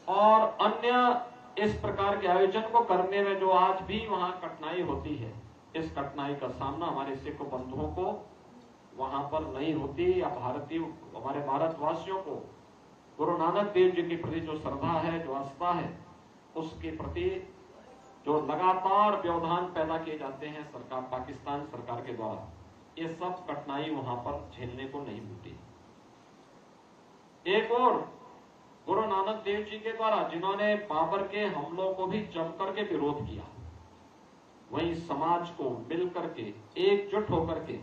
और अन्य इस प्रकार के आयोजन को करने में जो आज भी वहां कठिनाई होती है, इस कठिनाई का सामना हमारे सिख बंधुओं को वहां पर नहीं होती, या भारतीय हमारे भारतवासियों को गुरु नानक देव जी के प्रति जो श्रद्धा है, जो आस्था है, उसके प्रति जो लगातार व्यवधान पैदा किए जाते हैं सरकार, पाकिस्तान सरकार के द्वारा, ये सब कठिनाई वहां पर झेलने को नहीं मिलती। एक और गुरु नानक देव जी के द्वारा जिन्होंने बाबर के हमलों को भी जम करके विरोध किया, वही समाज को मिल करके एकजुट होकर के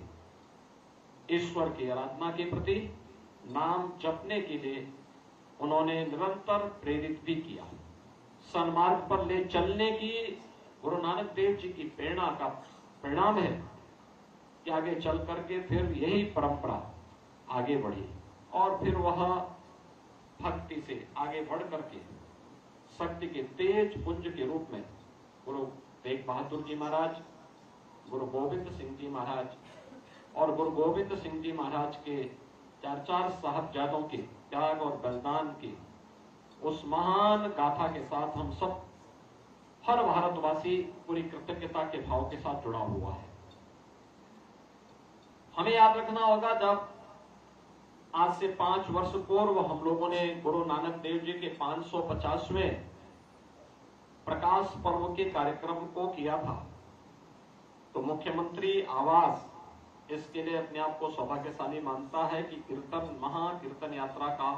ईश्वर की आराधना के प्रति नाम जपने के लिए उन्होंने निरंतर प्रेरित भी किया। सन्मार्ग पर ले चलने की गुरु नानक देव जी की प्रेरणा का परिणाम है कि आगे चल करके फिर यही परंपरा आगे बढ़ी और फिर वह भक्ति से आगे बढ़ करके शक्ति के तेज पुंज के रूप में गुरु तेग बहादुर जी महाराज, गुरु गोविंद सिंह जी महाराज और गुरु गोविंद सिंह जी महाराज के चार साहबजादों के त्याग और बलिदान की उस महान गाथा के साथ हम सब, हर भारतवासी पूरी कृतज्ञता के भाव के साथ जुड़ा हुआ है। हमें याद रखना होगा, जब आज से 5 वर्ष पूर्व हम लोगों ने गुरु नानक देव जी के 550वें प्रकाश पर्व के कार्यक्रम को किया था, तो मुख्यमंत्री आवास इसके लिए अपने आप को सौभाग्यशाली मानता है कि कीर्तन, महाकीर्तन यात्रा का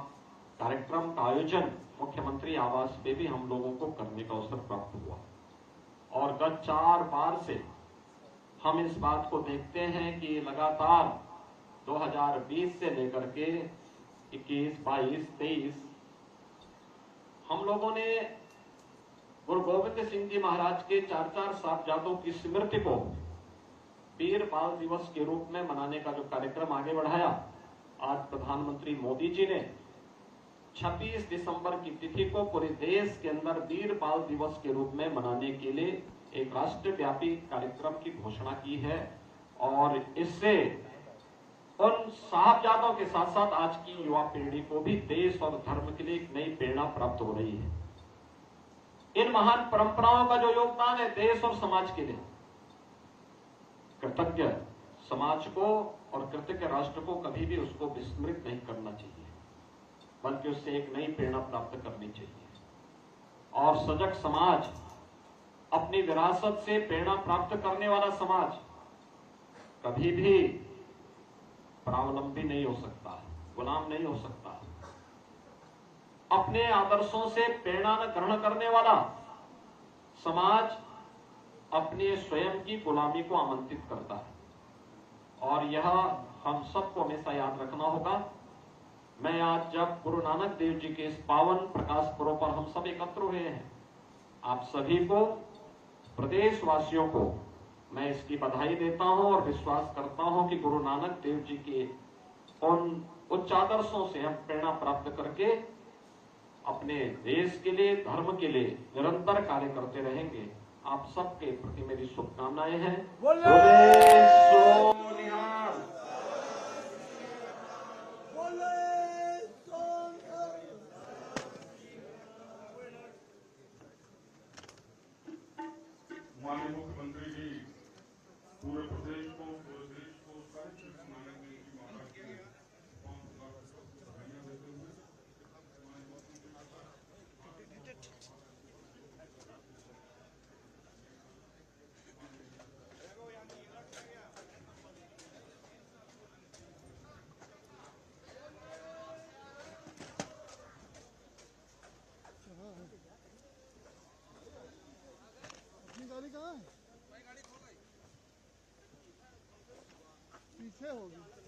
कार्यक्रम का आयोजन मुख्यमंत्री आवास पे भी हम लोगों को करने का अवसर प्राप्त हुआ। और गत 4 बार से हम इस बात को देखते हैं कि लगातार 2020 से लेकर के 21, 22, 23 हम लोगों ने गुरु गोविंद सिंह जी महाराज के 4 साहबजादों की स्मृति को वीर बाल दिवस के रूप में मनाने का जो कार्यक्रम आगे बढ़ाया। आज प्रधानमंत्री मोदी जी ने 26 दिसंबर की तिथि को पूरे देश के अंदर वीर बाल दिवस के रूप में मनाने के लिए एक राष्ट्रव्यापी कार्यक्रम की घोषणा की है। और इससे उन साहबजादों के साथ साथ आज की युवा पीढ़ी को भी देश और धर्म के लिए एक नई प्रेरणा प्राप्त हो रही है। इन महान परंपराओं का जो योगदान है देश और समाज के लिए, कृतज्ञ समाज को और कृतज्ञ राष्ट्र को कभी भी उसको विस्मृत नहीं करना चाहिए, बल्कि उससे एक नई प्रेरणा प्राप्त करनी चाहिए। और सजग समाज, अपनी विरासत से प्रेरणा प्राप्त करने वाला समाज कभी भी परावलंबी नहीं हो सकता, गुलाम नहीं हो सकता। अपने आदर्शों से प्रेरणा न ग्रहण करने वाला समाज अपने स्वयं की गुलामी को आमंत्रित करता है। और यह हम सबको हमेशा याद रखना होगा। मैं आज जब गुरु नानक देव जी के इस पावन प्रकाश पर्व पर हम सब एकत्र हुए हैं, आप सभी को, प्रदेशवासियों को मैं इसकी बधाई देता हूं और विश्वास करता हूं कि गुरु नानक देव जी के उन उच्च आदर्शों से हम प्रेरणा प्राप्त करके अपने देश के लिए, धर्म के लिए निरंतर कार्य करते रहेंगे। आप सबके प्रति मेरी शुभकामनाएं हैं। बोले सोनिहाल। माननीय मुख्यमंत्री जी पूरे प्रदेश को, पूरे देश को नानक देव जी महाराज के बधाइयां देते हुए गाड़ी कहाँ है? पीछे होगी।